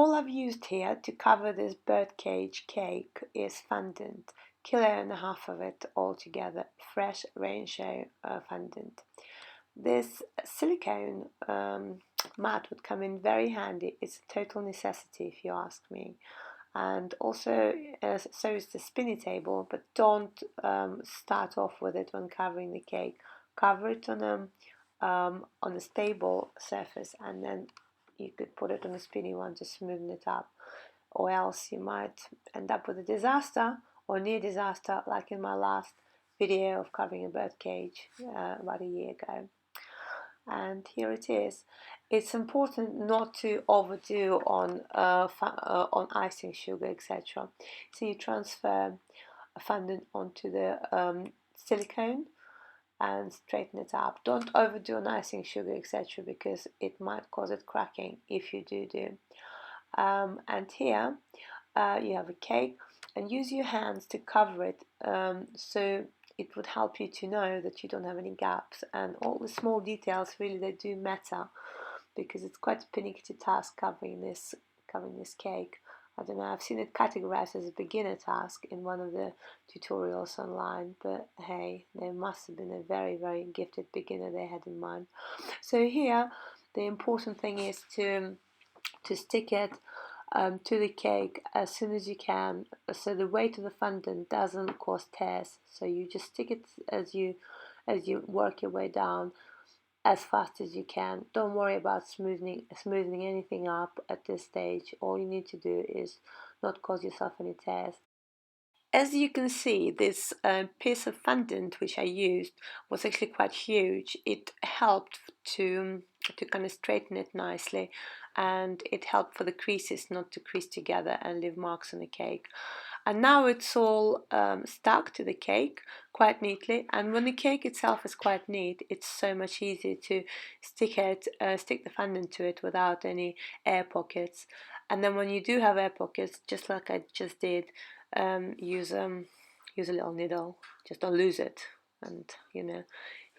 all I've used here to cover this birdcage cake is fondant, 1.5 kg of it altogether, fresh rain-show fondant. This silicone mat would come in very handy. It's a total necessity if you ask me. And also so is the spinny table, but don't start off with it when covering the cake. Cover it on a stable surface, and then you could put it on a spinny one to smoothen it up, or else you might end up with a disaster or near disaster, like in my last video of covering a birdcage about a year ago. And here it is. It's important not to overdo on icing sugar, etc. So you transfer a fondant onto the silicone and straighten it up. Don't overdo on icing sugar, etc., because it might cause it cracking if you do. And here you have a cake, and use your hands to cover it, so it would help you to know that you don't have any gaps, and all the small details really, they do matter, because it's quite a finicky task covering this cake. I don't know, I've seen it categorized as a beginner task in one of the tutorials online, but hey, there must have been a very, very gifted beginner they had in mind. So here, the important thing is to stick it to the cake as soon as you can, so the weight of the fondant doesn't cause tears. So you just stick it as you work your way down as fast as you can. Don't worry about smoothing anything up at this stage. All you need to do is not cause yourself any tears. As you can see, this piece of fondant which I used was actually quite huge. It helped to kind of straighten it nicely, and it helped for the creases not to crease together and leave marks on the cake. And now it's all stuck to the cake quite neatly, and when the cake itself is quite neat, it's so much easier to stick the fondant to it without any air pockets. And then when you do have air pockets, just like I just did, use a little needle. Just don't lose it, and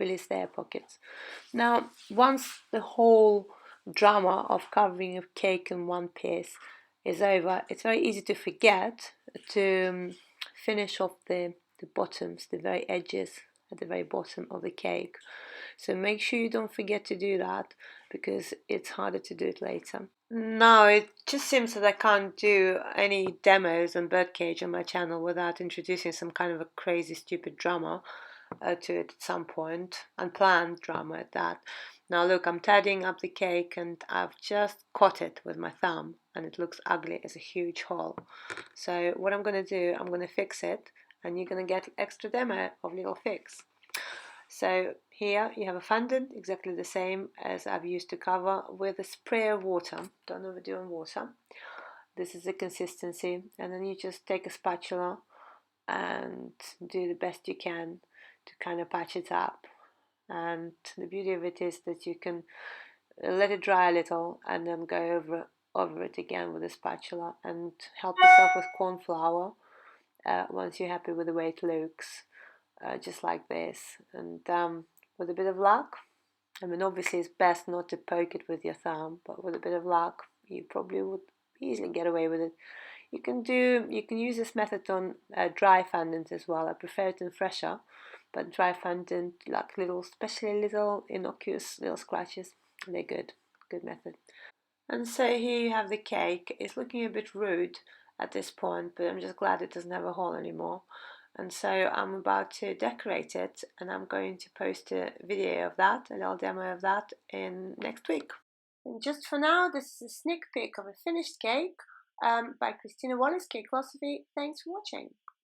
release the air pockets. Now, once the whole drama of covering a cake in one piece is over, it's very easy to forget to finish off the bottoms, the very edges at the very bottom of the cake. So make sure you don't forget to do that, because it's harder to do it later. Now, it just seems that I can't do any demos on Birdcage on my channel without introducing some kind of a crazy, stupid drama to it at some point, unplanned drama at that. Now look, I'm tidying up the cake, and I've just caught it with my thumb, and it looks ugly as a huge hole. So what I'm going to do, I'm going to fix it, and you're going to get extra demo of little fix. So here you have a fondant, exactly the same as I've used to cover, with a spray of water. Don't overdo on water. This is the consistency, and then you just take a spatula and do the best you can to kind of patch it up. And the beauty of it is that you can let it dry a little and then go over it again with a spatula, and help yourself with corn flour once you're happy with the way it looks. Just like this, and with a bit of luck, I mean, obviously it's best not to poke it with your thumb, but with a bit of luck you probably would easily get away with it. You can use this method on dry fondant as well. I prefer it in fresher, but dry fondant, like especially little innocuous little scratches, they're good method. And so here you have the cake. It's looking a bit rude at this point, but I'm just glad it doesn't have a hole anymore. And so I'm about to decorate it, and I'm going to post a video of that, a little demo of that, in next week. And just for now, this is a sneak peek of a finished cake by Christina Wallace, Cake Philosophy. Thanks for watching.